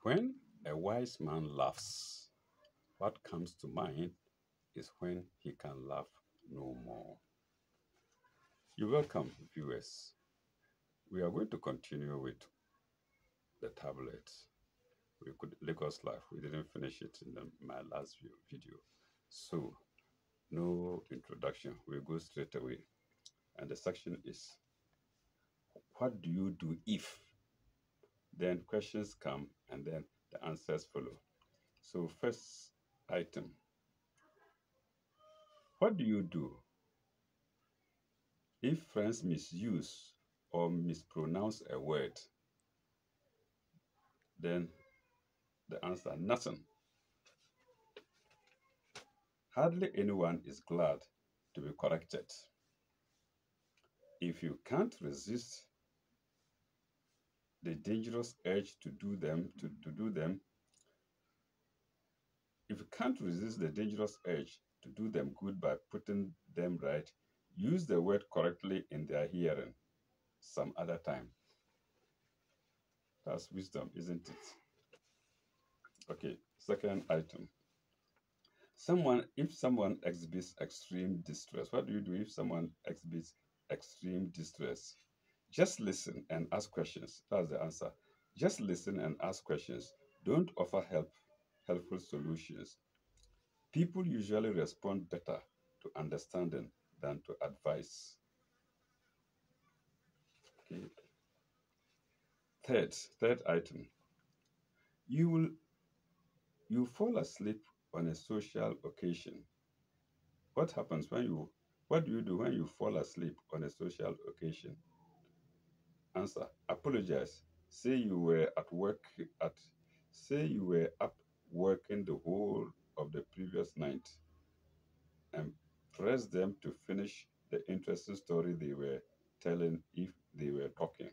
When a wise man laughs, what comes to mind is when he can laugh no more. You're welcome, viewers. We are going to continue with the tablet. We could Lagos Life. We didn't finish it in my last video. So, no introduction. We'll go straight away. And the section is, what do you do if? Then questions come and then the answers follow. So, first item, what do you do if friends misuse or mispronounce a word? Then the answer, nothing. Hardly anyone is glad to be corrected. If you can't resist the dangerous urge to do them, if you can't resist the dangerous urge to do them good by putting them right, use the word correctly in their hearing some other time. That's wisdom, isn't it? Okay, second item. If someone exhibits extreme distress, what do you do if someone exhibits extreme distress? Just listen and ask questions. That's the answer. Just listen and ask questions. Don't offer helpful solutions. People usually respond better to understanding than to advice. Okay. Third item. You fall asleep on a social occasion. What happens what do you do when you fall asleep on a social occasion? Answer, apologize. Say you were up working the whole of the previous night and press them to finish the interesting story they were telling if they were talking.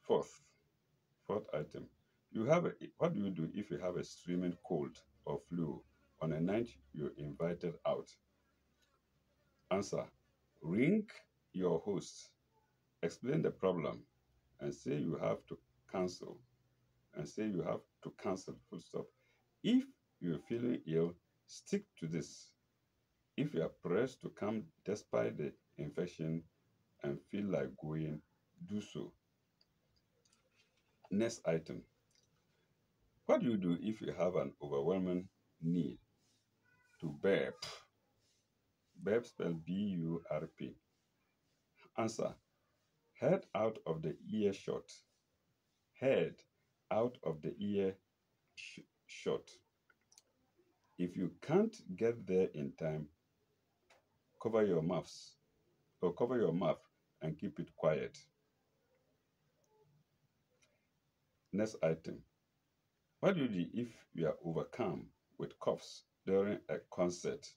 Fourth, fourth item. What do you do if you have a streaming cold or flu on a night you're invited out? Answer, ring your host, explain the problem, and say you have to cancel. Full stop. If you're feeling ill, stick to this. If you are pressed to come despite the infection and feel like going, do so. Next item. What do you do if you have an overwhelming need to burp? Burp spelled B-U-R-P. Answer. Head out of the ear shot. Head out of the ear shot. If you can't get there in time, cover your mouth and keep it quiet. Next item. What do you do if you are overcome with coughs during a concert?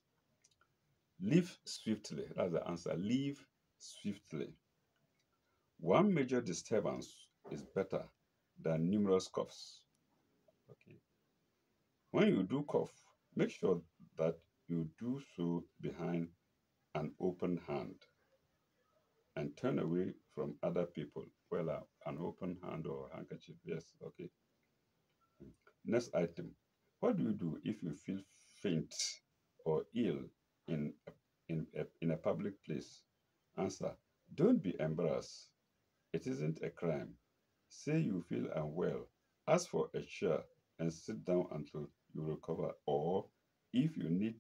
Leave swiftly. That's the answer. Leave swiftly. One major disturbance is better than numerous coughs. Okay. When you do cough, make sure that you do so behind an open hand and turn away from other people. Well, an open hand or handkerchief. Yes, okay. Next item. What do you do if you feel faint or ill in a public place? Answer. Don't be embarrassed. It isn't a crime. Say you feel unwell. Ask for a chair and sit down until you recover. If you need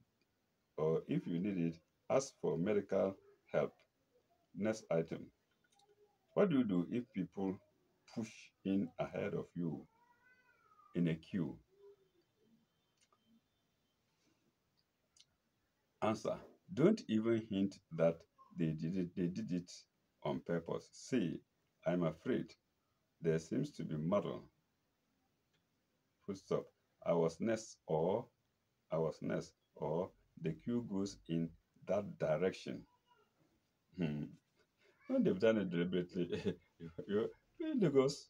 it, ask for medical help. Next item. What do you do if people push in ahead of you in a queue? Answer. Don't even hint that they did it on purpose. Say, I'm afraid there seems to be muddle. Full stop. I was next, or the queue goes in that direction. When they've done it deliberately, when they goes,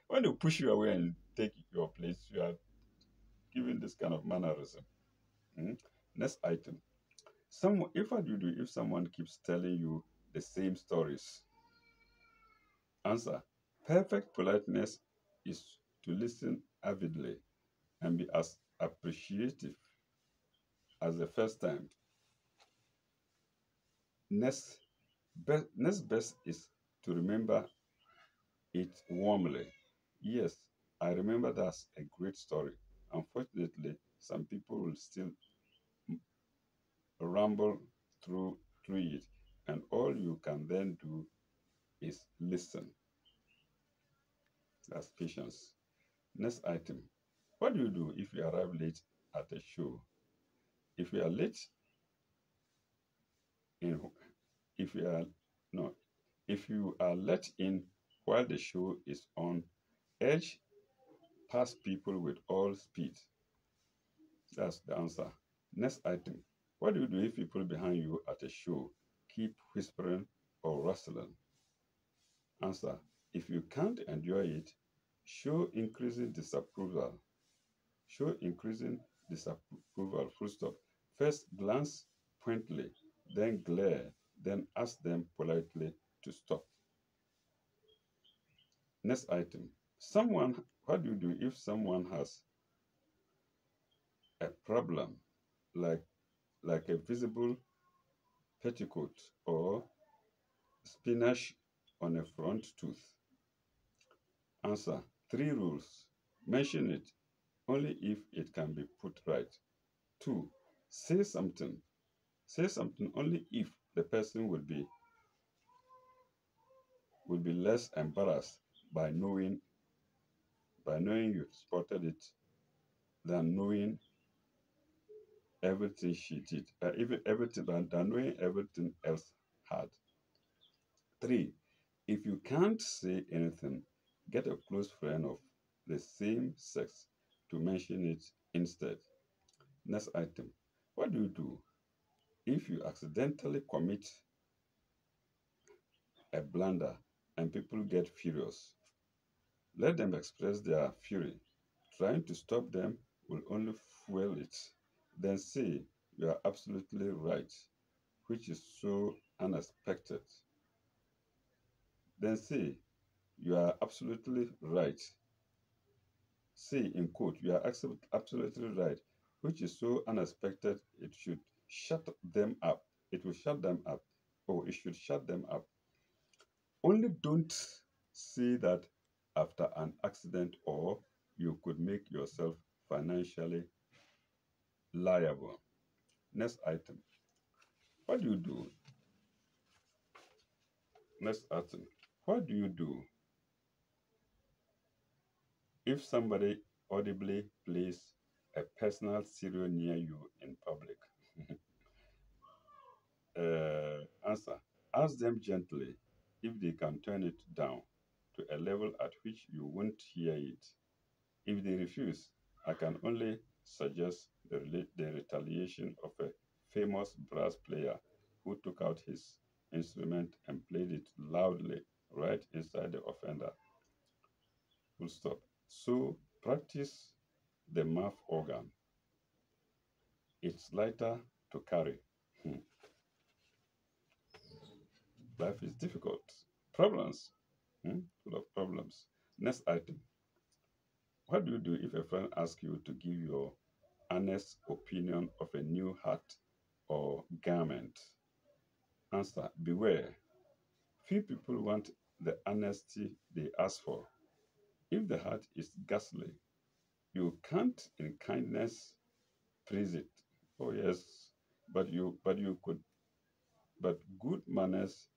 when they push you away and take your place, you are giving this kind of mannerism. Hmm. Next item. What do you do if someone keeps telling you the same stories? Answer. Perfect politeness is to listen avidly and be as appreciative as the first time. Next best is to remember it warmly. Yes, I remember that's a great story. Unfortunately, some people will still ramble through it, and all you can then do is listen. That's patience. Next item. What do you do if you arrive late at a show? If you are late in if you are no if you are let in while the show is on, edge past people with all speed. That's the answer. Next item. What do you do if people behind you at a show keep whispering or rustling? Answer. If you can't endure it, show increasing disapproval. Show increasing disapproval. Full stop. First glance pointedly, then glare, then ask them politely to stop. Next item. What do you do if someone has a problem, like a visible petticoat or spinach on a front tooth? Answer. Three rules. Mention it only if it can be put right. Two, say something. Say something only if the person will be less embarrassed by knowing you spotted it than knowing everything she did, even everything than knowing everything else had. Three, if you can't say anything, get a close friend of the same sex to mention it instead. Next item. What do you do if you accidentally commit a blunder and people get furious? Let them express their fury. Trying to stop them will only fuel it. Then say, "You are absolutely right," which is so unexpected. Then say, "You are absolutely right." Say, in quote, "You are absolutely right," which is so unexpected, it should shut them up. It will shut them up. Or it should shut them up. Only don't say that after an accident or you could make yourself financially liable. Next item. What do you do? Next item. What do you do if somebody audibly plays a personal serial near you in public? Answer. Ask them gently if they can turn it down to a level at which you won't hear it. If they refuse, I can only suggest the retaliation of a famous brass player who took out his instrument and played it loudly right inside the offender. Full stop. So practice the mouth organ. It's lighter to carry. Hmm. Life is difficult. Problems. Full of problems. Next item. What do you do if a friend asks you to give your honest opinion of a new hat or garment? Answer. Beware. Few people want the honesty they ask for. If the hat is ghastly, you can't in kindness praise it. Oh yes, but good manners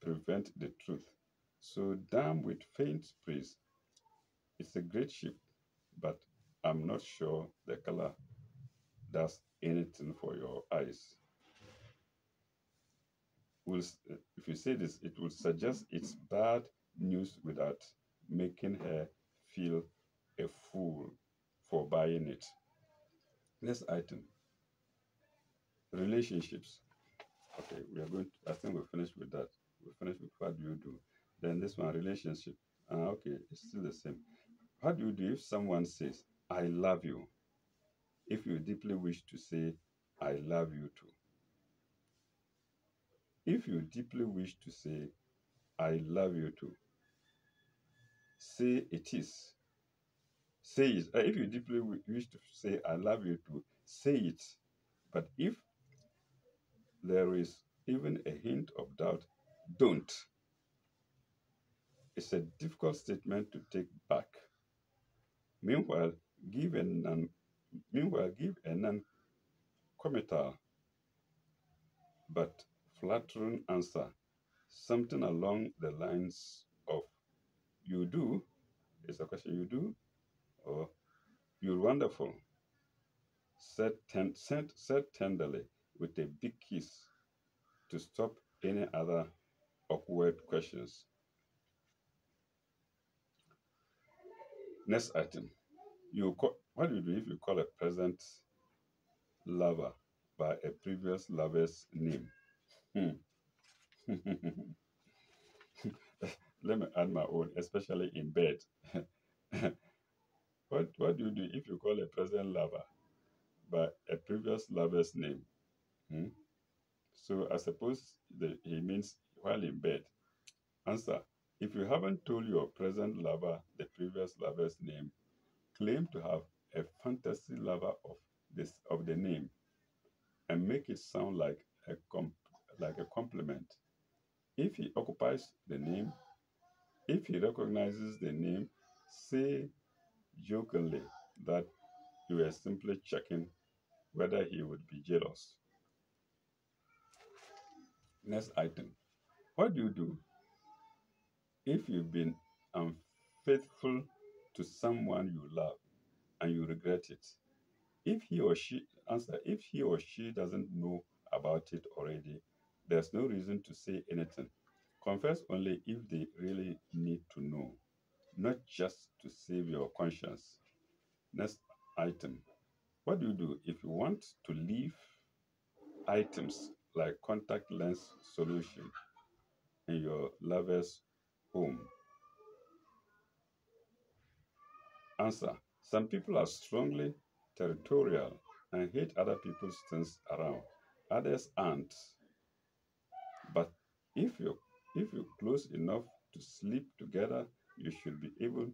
prevent the truth. So damn with faint praise. It's a great ship, but I'm not sure the color does anything for your eyes. If you say this, it will suggest it's bad news without making her feel a fool for buying it. Next item, relationships. Okay, I think we're finished with that. We're finished with what do you do. Then this one, relationship. Okay, it's still the same. What do you do if someone says, "I love you," if you deeply wish to say, "I love you too"? If you deeply wish to say, "I love you too," say it is. say it. If you deeply wish to say I love you to say it. But if there is even a hint of doubt, don't. It's a difficult statement to take back. Meanwhile, give a non meanwhile give a non-committal but flattering answer, something along the lines of "You do." Is a question you do, or "You're wonderful," said tenderly with a big kiss to stop any other awkward questions. Next item. What do you do if you call a present lover by a previous lover's name? Hmm. Let me add my own, especially in bed. What do you do if you call a present lover by a previous lover's name? Hmm? So I suppose he means while in bed. Answer. If you haven't told your present lover the previous lover's name, claim to have a fantasy lover of the name and make it sound like a compliment. If he occupies the name, if he recognizes the name, say jokingly that you were simply checking whether he would be jealous. Next item. What do you do if you've been unfaithful to someone you love and you regret it? If he or she doesn't know about it already, there's no reason to say anything. Confess only if they really need to know, not just to save your conscience. Next item. What do you do if you want to leave items like contact lens solution in your lover's home? Answer. Some people are strongly territorial and hate other people's things around. Others aren't. But if you're close enough to sleep together, you should be able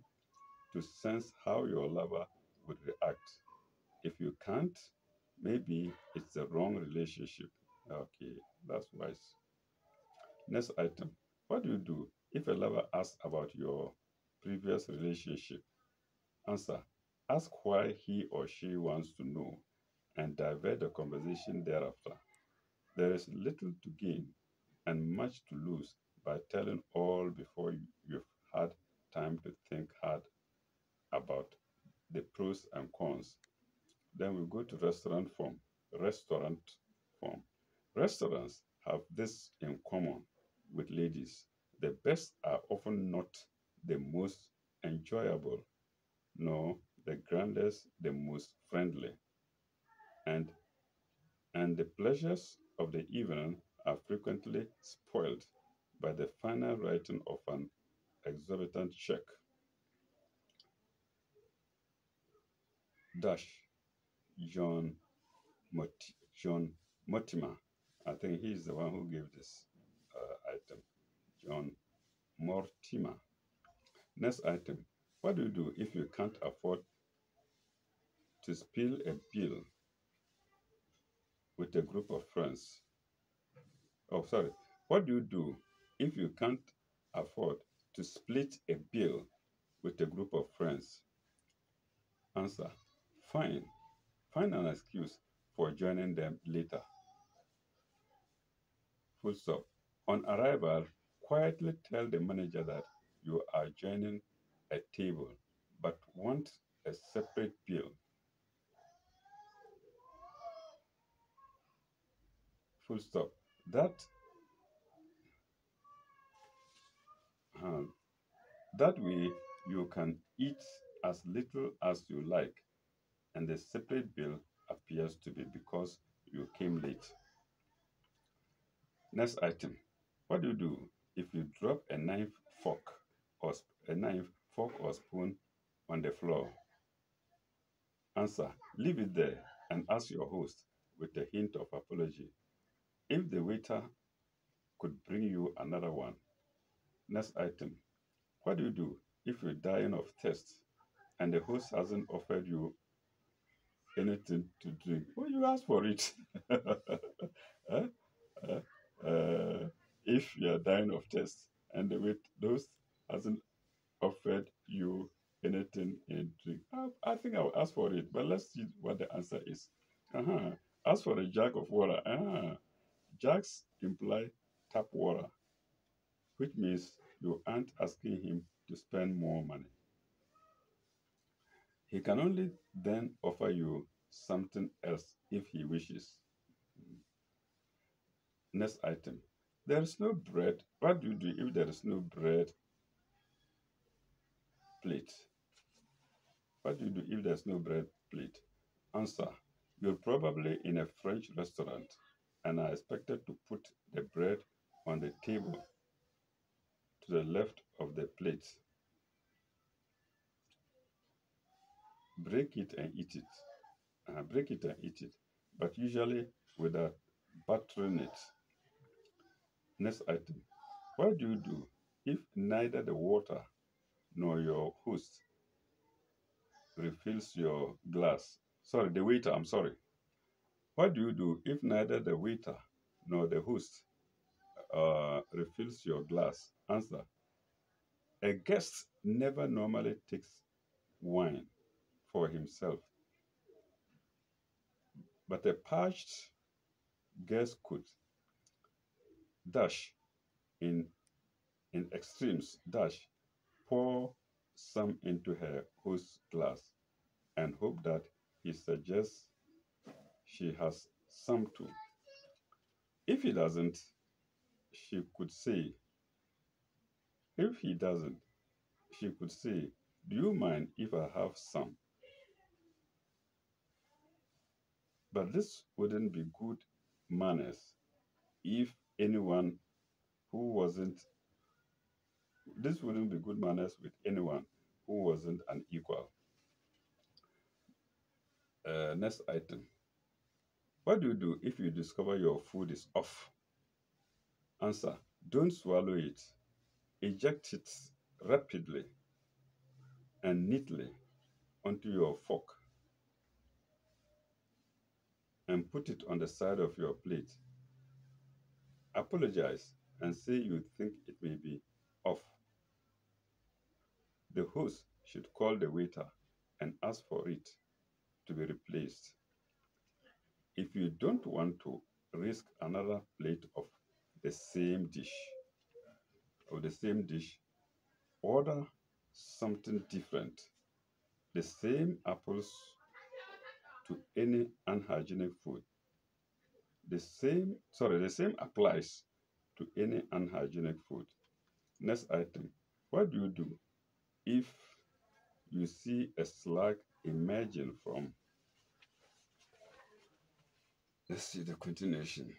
to sense how your lover would react. If you can't, maybe it's the wrong relationship. Okay, that's wise. Next item. What do you do if a lover asks about your previous relationship? Answer. Ask why he or she wants to know and divert the conversation thereafter. There is little to gain and much to lose by telling all before you've had time to think hard about the pros and cons. Then we go to restaurant form. Restaurant form. Restaurants have this in common with ladies. The best are often not the most enjoyable, nor the grandest, the most friendly. And and the pleasures of the evening are frequently spoiled by the final writing of an exorbitant check. Dash John John Mortimer. I think he's the one who gave this item. John Mortimer. Next item. What do you do if you can't afford to spill a bill with a group of friends? Oh, sorry. What do you do if you can't afford to split a bill with a group of friends? Answer. Fine. Find an excuse for joining them later. Full stop. On arrival, quietly tell the manager that you are joining a table but want a separate bill. Full stop. Uh, that way, you can eat as little as you like, and the separate bill appears to be because you came late. Next item. What do you do if you drop a knife, fork, or spoon on the floor? Answer. Leave it there and ask your host with a hint of apology. If the waiter could bring you another one. Next item. What do you do if you're dying of thirst and the host hasn't offered you anything to drink, well, you ask for it. Huh? Uh, if you are dying of thirst and the wait those hasn't offered you anything in drink, I think I'll ask for it. But let's see what the answer is. Uh-huh. Ask for a jug of water. Jugs imply tap water, which means you aren't asking him to spend more money. He can only then offer you something else if he wishes. Next item. There is no bread. What do you do if there is no bread plate? What do you do if there's no bread plate? Answer. You're probably in a French restaurant and are expected to put the bread on the table to the left of the plate. Break it and eat it. Break it and eat it, but usually without buttering it. Next item. What do you do if neither the water nor your host refills your glass? Sorry, the waiter, I'm sorry. What do you do if neither the waiter nor the host refills your glass? Answer. A guest never normally takes wine for himself, but a parched guest could dash in extremes, dash, pour some into her host's glass and hope that he suggests she has some too. If he doesn't, she could say, if he doesn't, she could say, do you mind if I have some? But this wouldn't be good manners if anyone who wasn't, this wouldn't be good manners with anyone who wasn't an equal. Next item. What do you do if you discover your food is off? Answer. Don't swallow it. Eject it rapidly and neatly onto your fork and put it on the side of your plate. Apologize and say you think it may be off. The host should call the waiter and ask for it to be replaced. If you don't want to risk another plate the same dish, of the same dish, order something different. The same apples to any unhygienic food. The same applies to any unhygienic food. Next item. What do you do if you see a slug emerging from, let's see the continuation.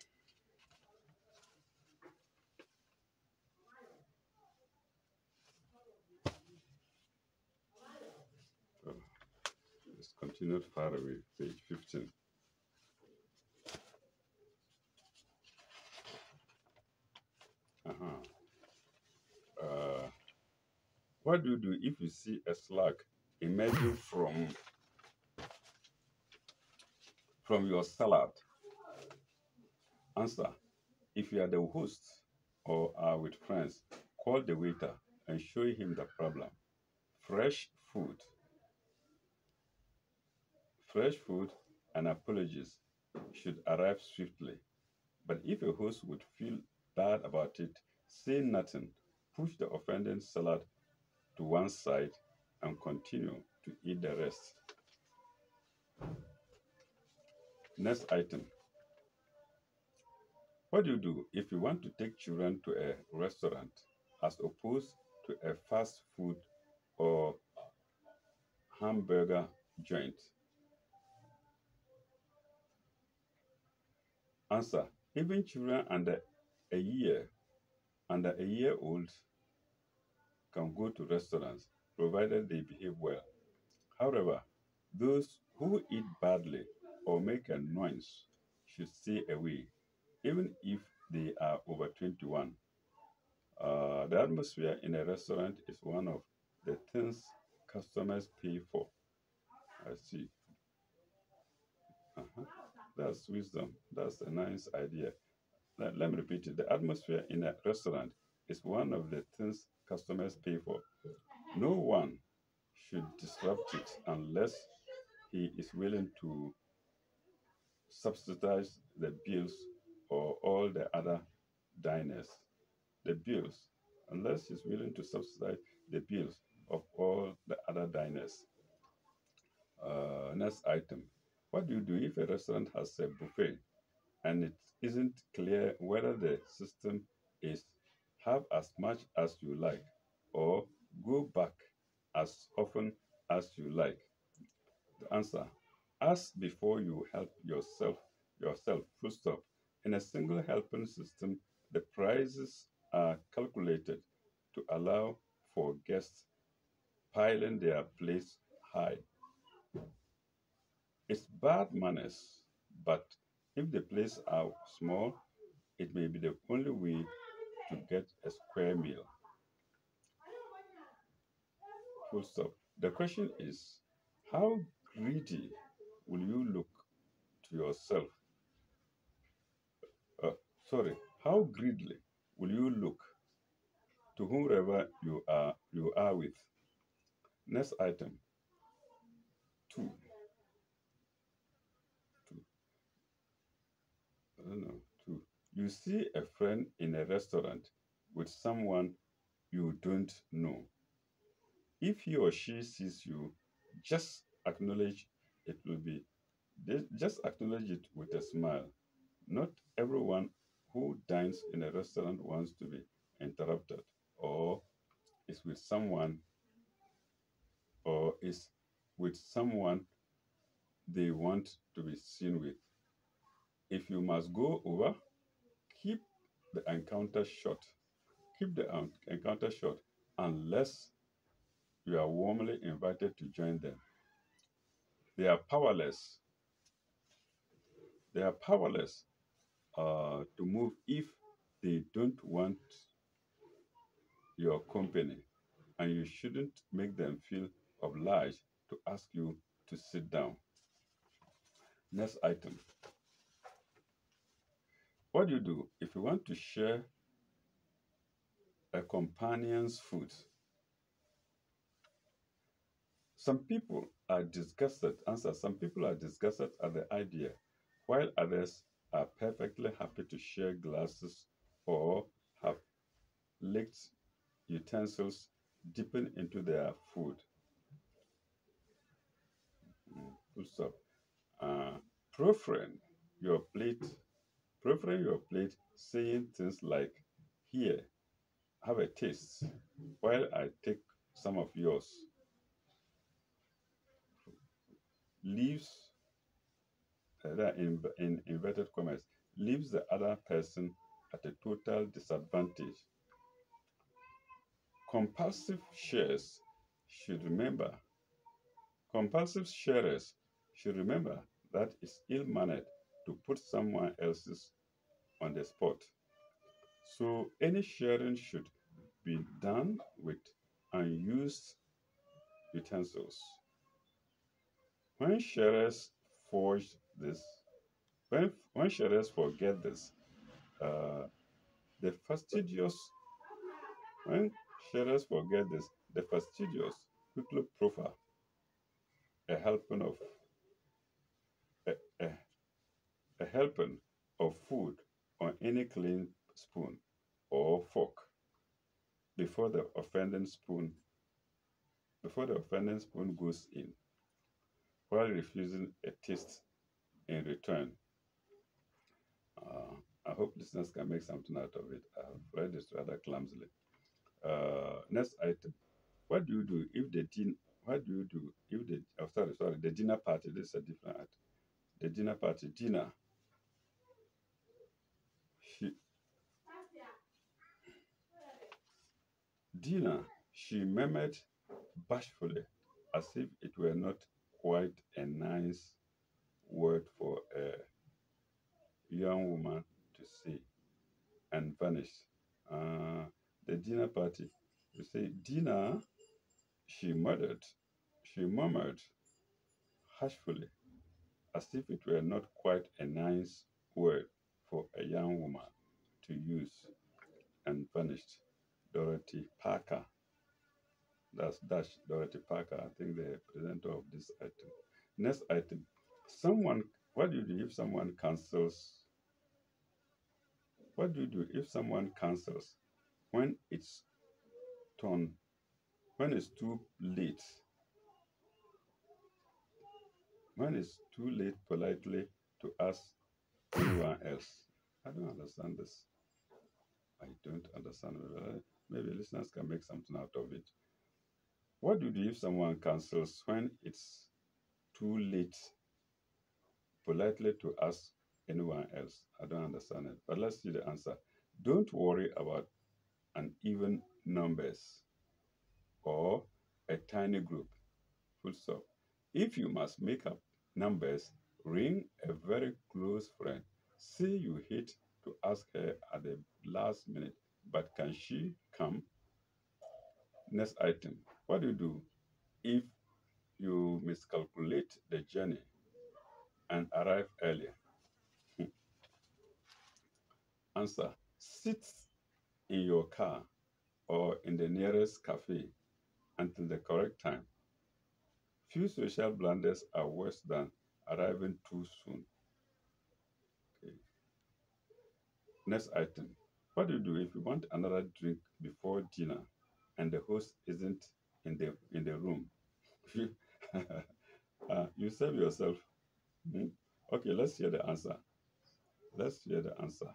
Oh, it's continued far away, page 15. Uh-huh. What do you do if you see a slug emerging from your salad? Answer. If you are the host or are with friends, call the waiter and show him the problem. Fresh food, fresh food and apologies should arrive swiftly. But if a host would feel bad about it, say nothing, push the offending salad to one side and continue to eat the rest. Next item. What do you do if you want to take children to a restaurant as opposed to a fast food or hamburger joint? Answer. Even children under a year old can go to restaurants provided they behave well. However, those who eat badly or make a noise should stay away, even if they are over 21. The atmosphere in a restaurant is one of the things customers pay for. I see. Uh-huh. That's wisdom. That's a nice idea. Let me repeat it. The atmosphere in a restaurant is one of the things customers pay for. No one should disrupt it unless he is willing to subsidize the bills or all the other diners. The bills, unless he's willing to subsidize the bills of all the other diners. Next item. What do you do if a restaurant has a buffet and it isn't clear whether the system is have as much as you like or go back as often as you like? The answer: ask before you help yourself. Full stop. In a single helping system, the prices are calculated to allow for guests piling their plates high. It's bad manners, but if the plates are small, it may be the only way to get a square meal. Full stop. The question is, how greedy will you look to yourself? Uh, sorry, how greedily will you look to whoever you are with? Next item, two, two. I don't know, two. You see a friend in a restaurant with someone you don't know. If he or she sees you, just acknowledge it will be just acknowledge it with a smile. Not everyone who dines in a restaurant wants to be interrupted or is with someone is with someone they want to be seen with. If you must go over, keep the encounter short. Keep the encounter short unless you are warmly invited to join them. They are powerless. They are powerless to move if they don't want your company, and you shouldn't make them feel obliged to ask you to sit down. Next item. What do you do if you want to share a companion's food? Some people are disgusted. Answer: some people are disgusted at the idea, while others are perfectly happy to share glasses or have licked utensils dipping into their food. Full stop. Uh, preferring your plate, preferring your plate, saying things like, "Here, have a taste," while I take some of yours, leaves that in inverted commas leaves the other person at a total disadvantage. Compulsive shares should remember compulsive sharers should remember that it's ill-mannered to put someone else's on the spot. So any sharing should be done with unused utensils. When sharers forge this, when sharers forget this, uh, the fastidious when sharers forget this, the fastidious quickly proffer a helping of a, a, a helping of food on any clean spoon or fork before the offending spoon goes in, while refusing a taste in return. I hope listeners can make something out of it. I've read this rather clumsily. Next item. What do you do if the din- What do you do if the oh, sorry, the dinner party? This is a different item. The dinner party. She Dinner, she murmured bashfully, as if it were not quite a nice word for a young woman to say, and vanished. Uh, the dinner party. You say, dinner, she murmured. She murmured harshly, as if it were not quite a nice word for a young woman to use, and vanished. Dorothy Parker, that's Dash Dorothy Parker, I think the presenter of this item. Next item, someone, what do you do if someone cancels? What do you do if someone cancels when it's turn, when it's too late, when it's too late politely to ask anyone else? I don't understand this. I don't understand it. Maybe listeners can make something out of it. What do you do if someone cancels when it's too late politely to ask anyone else? I don't understand it. But let's see the answer. Don't worry about uneven numbers or a tiny group. Full stop. If you must make up numbers, ring a very close friend. Say you hate to ask her at the last minute, but can she come? Next item. What do you do if you miscalculate the journey and arrive early? Answer. Sit in your car or in the nearest cafe until the correct time. Few social blunders are worse than arriving too soon. Okay. Next item. What do you do if you want another drink before dinner and the host isn't in the room? You serve yourself. Hmm? Okay, let's hear the answer. Let's hear the answer.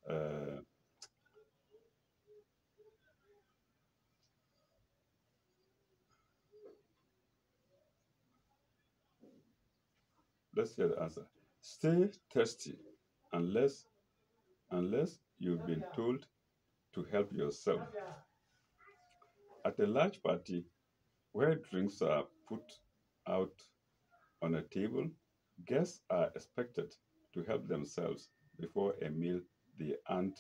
Uh, let's hear the answer. Stay thirsty unless you've been told to help yourself. At a large party where drinks are put out on a table, guests are expected to help themselves before a meal they aren't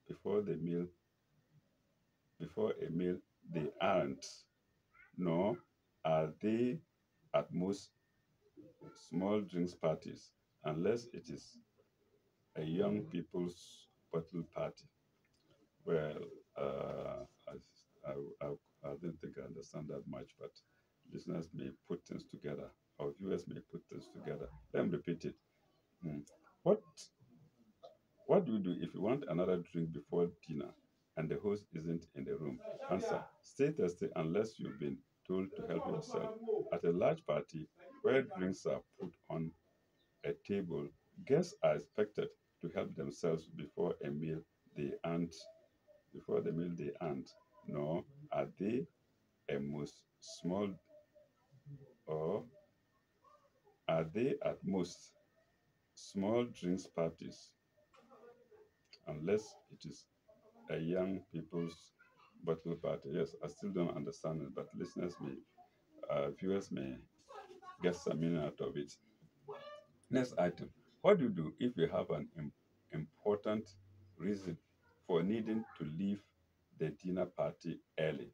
before the meal before a meal they aren't, nor are they at most small drinks parties, unless it is a young people's bottle party. Well, I, I, I don't think I understand that much, but listeners may put things together, or viewers may put things together. Let me repeat it. Hmm. What What do you do if you want another drink before dinner and the host isn't in the room? Answer. Stay thirsty unless you've been told to help yourself. At a large party where drinks are put on a table, guests are expected to help themselves they aren't before the meal they aren't, nor are they a most small or are they at most small drinks parties unless it is a young people's bottle party. Yes, I still don't understand it, but viewers may get some meaning out of it. Next item. What do you do if you have an important reason for needing to leave the dinner party early?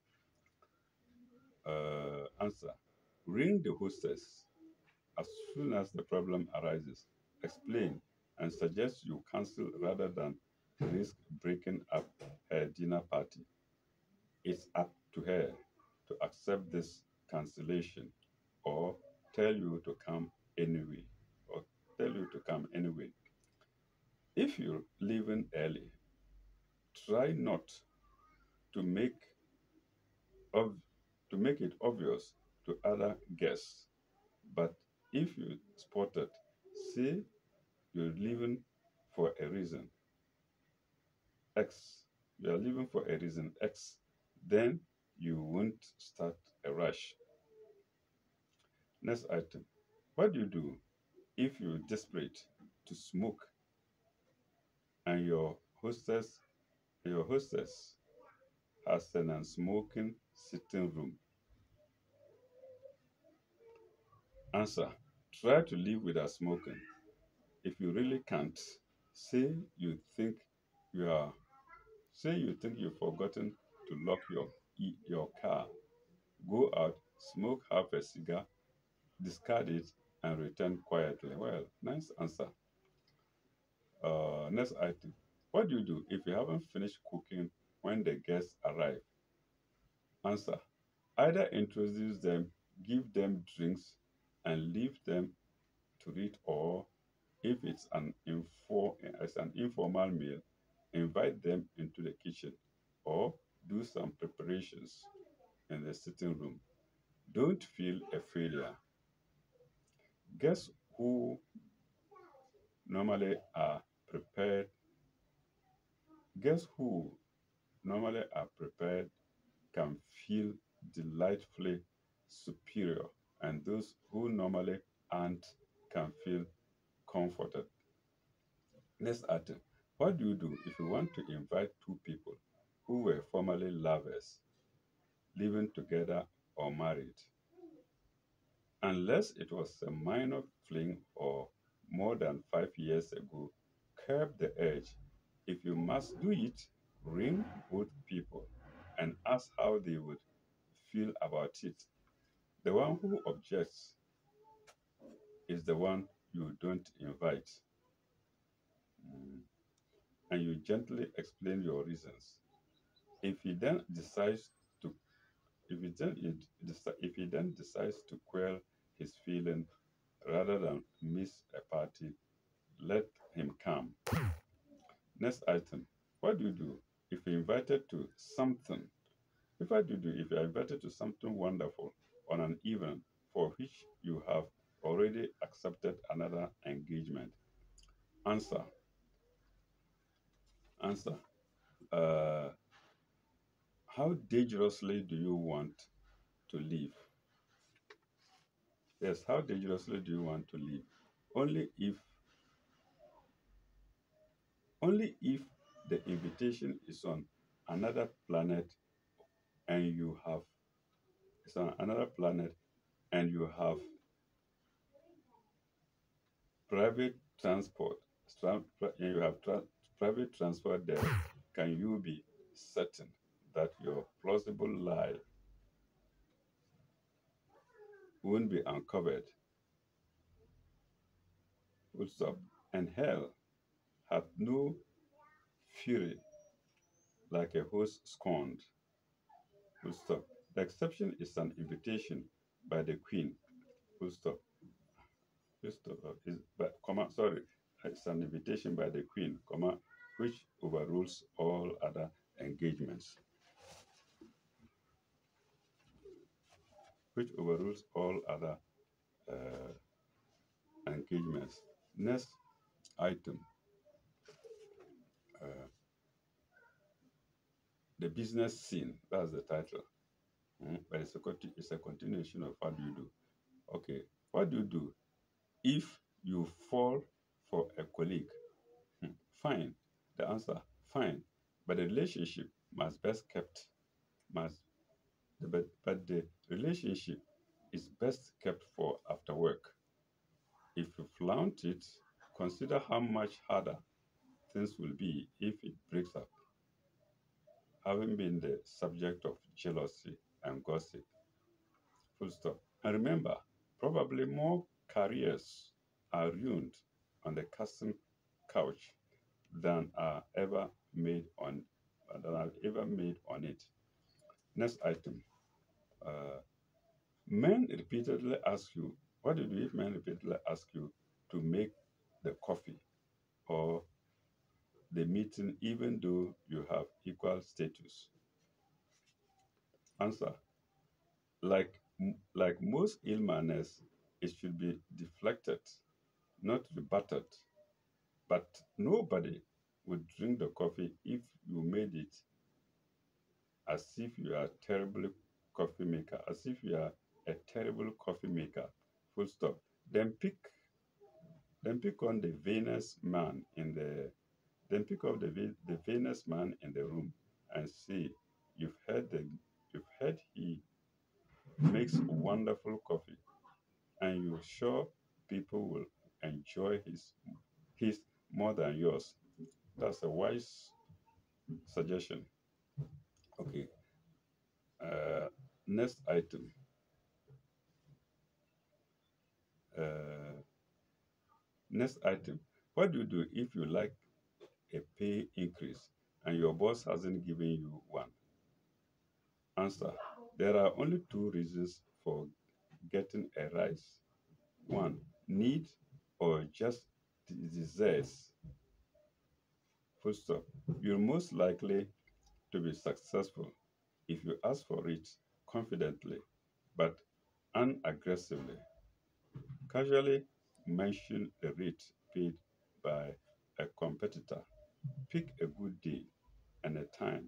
Answer. Ring the hostess as soon as the problem arises. Explain and suggest you cancel rather than risk breaking up her dinner party. It's up to her to accept this cancellation or tell you to come anyway. Or tell you to come anyway. If you're leaving early, try not to make of to make it obvious to other guests. But if you spot it, say you're leaving for a reason X. You are leaving for a reason X. Then you won't start a rush. Next item. What do you do if you're desperate to smoke and your hostess has an unsmoking sitting room? Answer. Try to live without smoking. If you really can't, say you think you are say you think you've forgotten to lock your car. Go out smoke half a cigar, discard it, and return quietly. Well, nice answer. Next item. What do you do if you haven't finished cooking when the guests arrive? Answer. Either introduce them, give them drinks, and leave them to read, or if it's an informal meal, invite them into the kitchen or do some preparations in the sitting room. Don't feel a failure. Guests who normally are prepared, guests who normally are prepared can feel delightfully superior, and those who normally aren't can feel comforted. Next item. What do you do if you want to invite two people who were formerly lovers, living together, or married? Unless it was a minor fling or more than 5 years ago, curb the urge. If you must do it, ring both people and ask how they would feel about it. The one who objects is the one you don't invite. Mm. And you gently explain your reasons. If he then decides to if he then decides to quell his feeling rather than miss a party, let him come. Next item. What do you do if you're invited to something? What do you do if you're invited to something wonderful on an evening for which you have already accepted another engagement? Answer. Answer. Uh, how dangerously do you want to live? Yes, how dangerously do you want to live? Only if only if the invitation is on another planet and you have it's on another planet and you have private transport, and you have private transport there, can you be certain that your plausible lie won't be uncovered? Full stop. And hell hath no fury like a host scorned. Full stop. The exception is an invitation by the queen. Full stop. Full stop. But, comma, sorry. It's an invitation by the queen, comma, which overrules all other engagements. Which overrules all other uh, engagements. Next item, uh, the business scene. That's the title. But it's a continuation of what do you do. Okay, what do you do if you fall for a colleague? Fine. The answer, fine. But the relationship must best kept, must, but the relationship is best kept for after work. If you flaunt it, consider how much harder things will be if it breaks up, having been the subject of jealousy and gossip. Full stop. And remember, probably more careers are ruined on the casting couch than are ever made on it. Next item. Uh, men repeatedly ask you, what do you do if men repeatedly ask you to make the coffee or the meeting even though you have equal status? Answer. Like most ill manners, it should be deflected, not rebutted. But nobody would drink the coffee if you made it as if you are a terrible coffee maker, as if you are a terrible coffee maker. Full stop. Then pick on the vainest man in the then pick up the vainest man in the room and say, you've heard he makes wonderful coffee, and you're sure people will enjoy his more than yours. That's a wise suggestion. Okay. Uh, next item. Next item. What do you do if you like a pay increase and your boss hasn't given you one? Answer. There are only two reasons for getting a rise. One, need, or just desires. Full stop. You're most likely to be successful if you ask for it confidently but unaggressively. Casually mention the rate paid by a competitor. Pick a good day and a time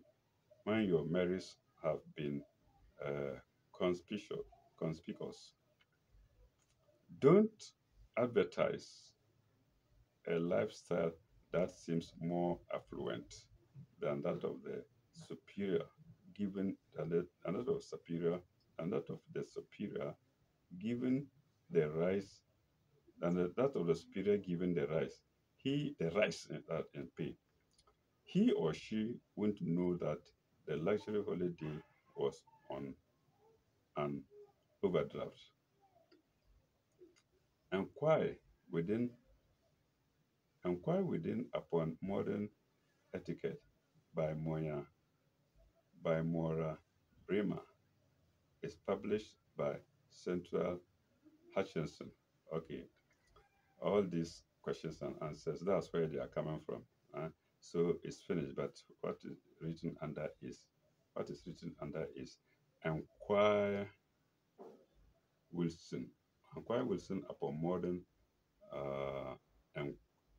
when your merits have been uh, conspicuous. conspicuous. Don't advertise a lifestyle that seems more affluent than that of the superior, given than that of superior, and that of the superior, given the rise, that of the superior, given the rise. The rise in pay. He or she won't know that the luxury holiday was on an overdraft. Inquire within, inquire within upon modern etiquette by Moira Bremer is published by Central Hutchinson. Okay, all these questions and answers, that's where they are coming from. So it's finished, but what is written under is inquire Wilson. Inquire Wilson upon modern uh, and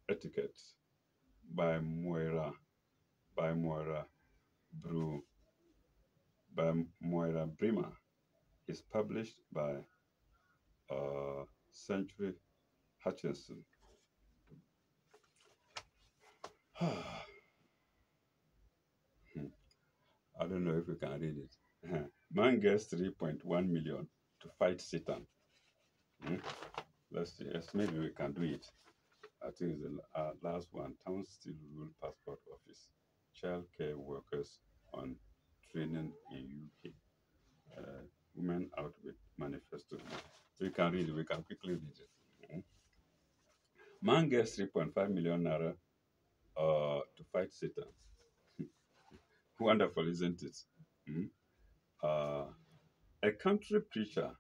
etiquette by Moira Brew by Moira Bremer is published by Century Hutchinson. I don't know if you can read it. Man gets 3.1 million to fight Satan. Hmm? Let's see. Yes, maybe we can do it. I think it's the last one. Town Still Rule Passport Office. Child care workers on training in UK. Women out with manifesto. So you can read it. We can quickly read it. Hmm? Man gets 3.5 million naira to fight Satan. Wonderful, isn't it? Hmm? Uh, a country preacher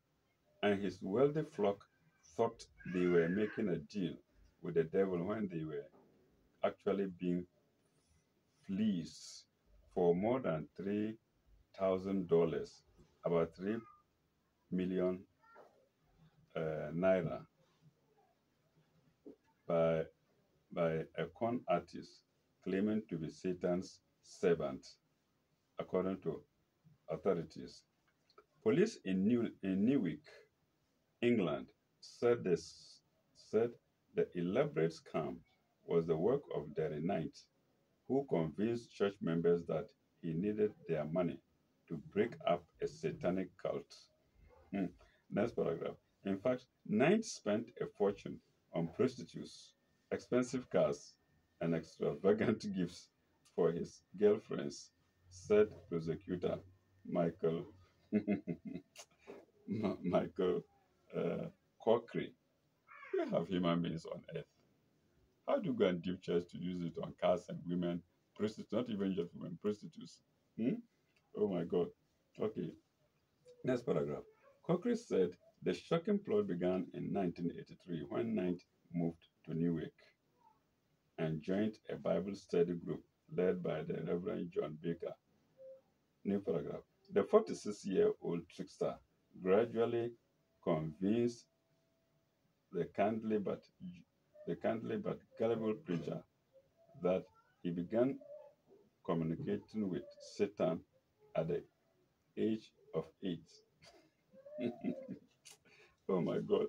and his wealthy flock thought they were making a deal with the devil when they were actually being fleeced for more than $3,000, about 3 million naira, by a con artist claiming to be Satan's servant, according to authorities. Police in Newark, England, said the elaborate scam was the work of Derry Knight, who convinced church members that he needed their money to break up a satanic cult. Hmm. Next paragraph. In fact, Knight spent a fortune on prostitutes, expensive cars, and extravagant gifts for his girlfriends, said prosecutor Michael Michael Cockery. We have human beings on earth. How do you go and give church to use it on cars and women, prostitutes, not even just women, prostitutes? Hmm? Oh my God. Okay, next paragraph. Cochrane said the shocking plot began in 1983 when Knight moved to Newark and joined a Bible study group led by the Reverend John Baker. New paragraph. The 46-year-old trickster gradually convinced the kindly but gullible preacher that he began communicating with Satan at the age of 8. Oh my God.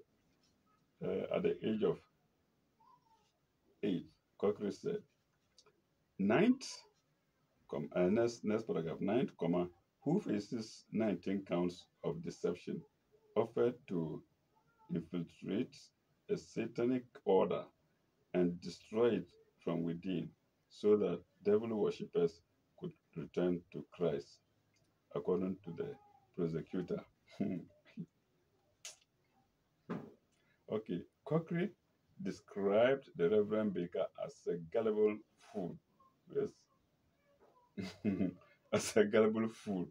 At the age of 8, Cochrane said. Ninth, next paragraph, ninth, who faces 19 counts of deception, offered to infiltrate a satanic order and destroy it from within so that devil worshippers could return to Christ, according to the prosecutor. Okay, Cochrane described the Reverend Baker as a gullible fool. Yes, as a gullible fool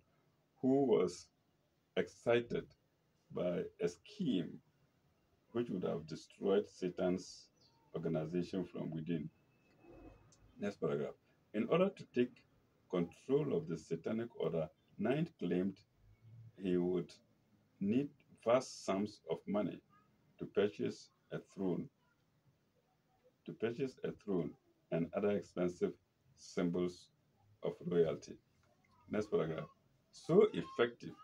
who was excited by a scheme which would have destroyed Satan's organization from within. Next paragraph. In order to take control of the satanic order, Knight claimed he would need vast sums of money to purchase a throne, and other expensive symbols of royalty. Next paragraph. So effective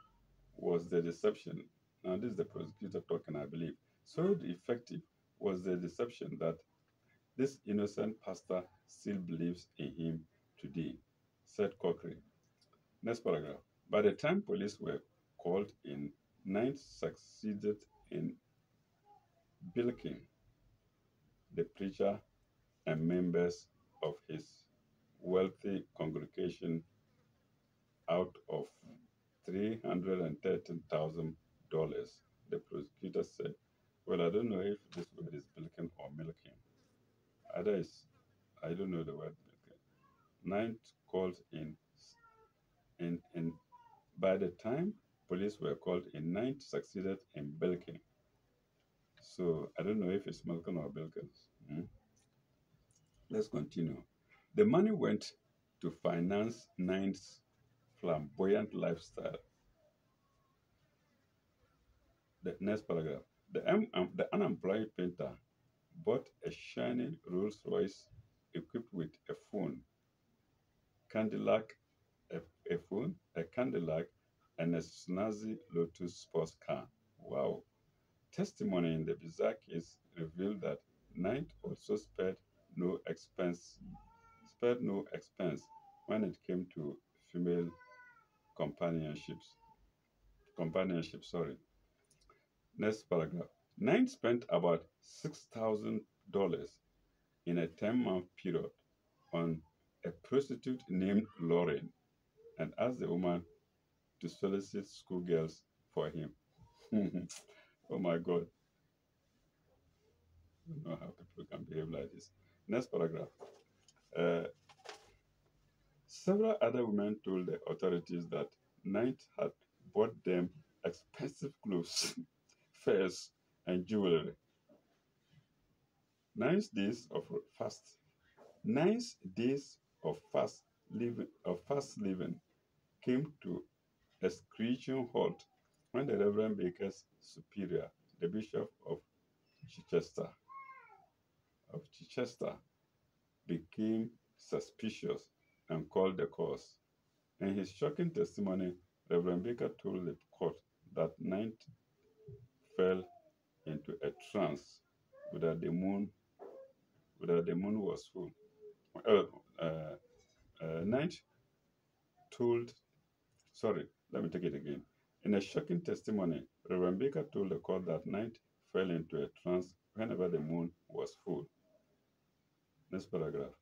was the deception. Now, this is the prosecutor talking, I believe. So effective was the deception that this innocent pastor still believes in him today, said Cochrane. Next paragraph. By the time police were called in, Knight succeeded in bilking the preacher and members of his wealthy congregation out of $313,000. The prosecutor said, "Well, I don't know if this word is bilking or milking. Either is, I don't know the word milking." Knight called in by the time police were called in, Knight succeeded in bilking. So I don't know if it's milking or bilking. Hmm? Let's continue. The money went to finance Knight's flamboyant lifestyle. The next paragraph. The unemployed painter bought a shiny Rolls Royce equipped with a phone, Cadillac, a phone, a Cadillac, and a snazzy Lotus sports car. Wow. Testimony in the bizarre case revealed that Knight also spared no expense when it came to female companionships. Companionship, sorry. Next paragraph. Knight spent about $6,000 in a 10-month period on a prostitute named Lauren and asked the woman to solicit schoolgirls for him. Oh my God. I don't know how people can behave like this. Next paragraph. Uh, Several other women told the authorities that Knight had bought them expensive clothes, furs, and jewelry. Nice days of fast, nice days of fast living came to a screeching halt when the Reverend Baker's superior, the Bishop Chichester, of Chichester, became suspicious and called the cause. In his shocking testimony, Reverend Baker told the court that Knight fell into a trance without the moon was full. Uh, uh, Knight told, sorry, let me take it again. In a shocking testimony, Reverend Baker told the court that Knight fell into a trance whenever the moon was full. Next paragraph.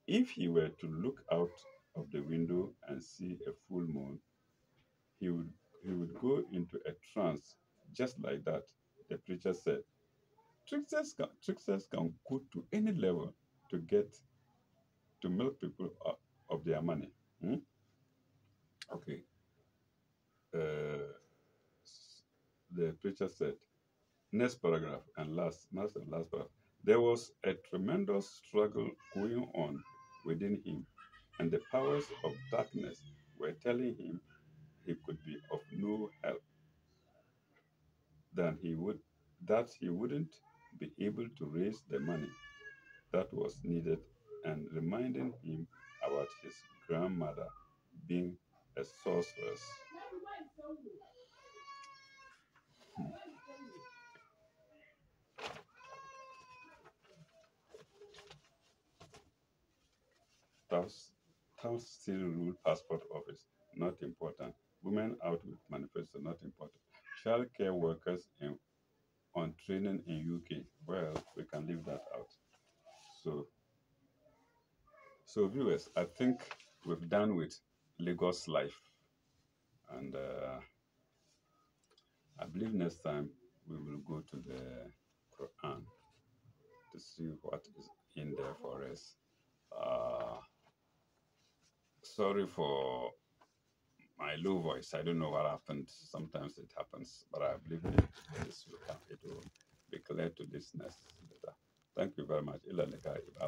If he were to look out of the window and see a full moon, he would he would go into a trance just like that, the preacher said. Tricksters can go to any level to get to milk people of their money. Hmm? Okay. Uh, the preacher said, next paragraph and last paragraph. There was a tremendous struggle going on within him, and the powers of darkness were telling him he could be of no help, than he would that he wouldn't be able to raise the money that was needed, and reminding him about his grandmother being a sorceress. Taos, Taos still rule passport office, not important. Women out with manifesto, not important. Child care workers on training in UK. Well, we can leave that out. So, so viewers, I think we've done with Lagos life, and I believe next time we will go to the Quran to see what is in there for us. Sorry for my low voice. I don't know what happened. Sometimes it happens, but I believe it will be clear to listeners later. Thank you very much.